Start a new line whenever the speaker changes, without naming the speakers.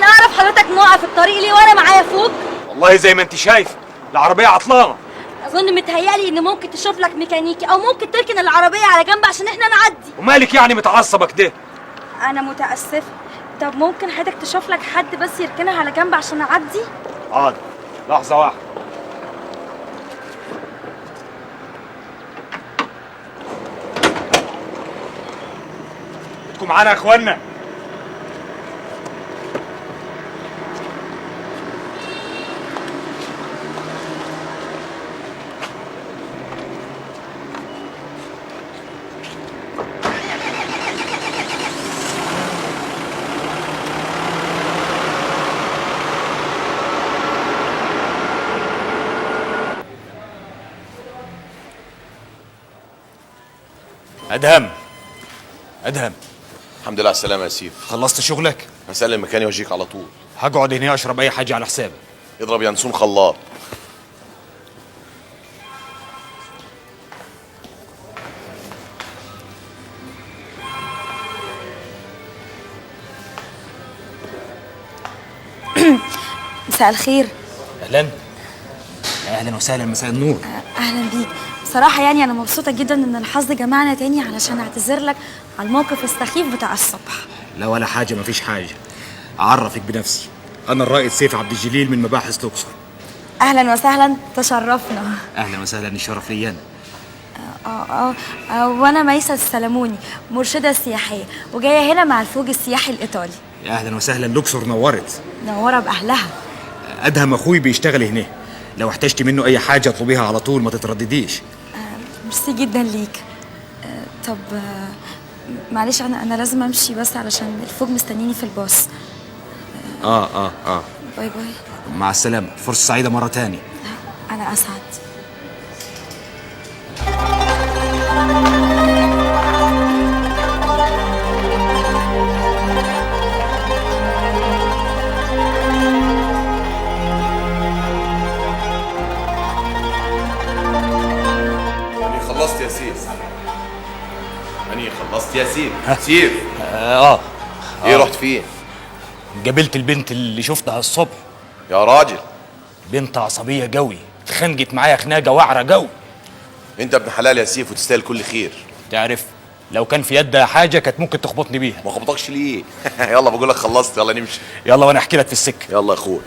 ممكن اعرف حضرتك موقف الطريق ليه وانا معايا فوق؟
والله زي ما انت شايف العربيه عطلانه.
اظن متهيألي ان ممكن تشوف لك ميكانيكي او ممكن تركن العربيه على جنب عشان احنا نعدي.
ومالك يعني متعصبه كده؟
انا متاسفه. طب ممكن حضرتك تشوف لك حد بس يركنها على جنب عشان اعدي؟
حاضر، لحظه واحده. بدكم معانا يا اخوانا؟ أدهم
الحمد لله على السلامة يا سيف.
خلصت شغلك؟
هسلم مكاني واجيك على طول.
هقعد هنا اشرب اي حاجه على حسابي.
اضرب ينسون خلاط.
مساء الخير.
اهلا وسهلا، مساء النور.
اهلا بيك. بصراحه يعني انا مبسوطه جدا ان الحظ جمعنا تاني علشان اعتذر لك على الموقف السخيف بتاع الصبح.
لا ولا حاجه، مفيش حاجه. اعرفك بنفسي، انا الرائد سيف عبد الجليل من مباحث الاقصر.
اهلا وسهلا، تشرفنا.
اهلا وسهلا، الشرف لي انا.
وانا ميسة السلموني، مرشده سياحيه وجايه هنا مع الفوج السياحي الايطالي.
يا اهلا وسهلا، الاقصر نورت.
منوره باهلها.
ادهم اخوي بيشتغل هنا، لو احتجتي منه اي حاجه اطلبيها على طول، ما تتردديش.
ميرسي جدا ليك. طب معلش انا لازم امشي بس علشان الفوج مستنيني في الباص. باي باي.
مع السلامه، فرصه سعيده مره تاني.
انا اسعد.
خلصت يا سيف. أني خلصت يا سيف. سيف. ايه رحت فين؟
قابلت البنت اللي شفتها الصبح.
يا راجل.
بنت عصبيه قوي، اتخانقت معايا خناقه وعره قوي.
انت ابن حلال يا سيف وتستاهل كل خير.
تعرف لو كان في يدها حاجه كانت ممكن تخبطني بيها.
ما خبطكش ليه؟ يلا بقول لك خلصت، يلا نمشي.
يلا وانا احكي لك في السكه.
يلا يا اخوي.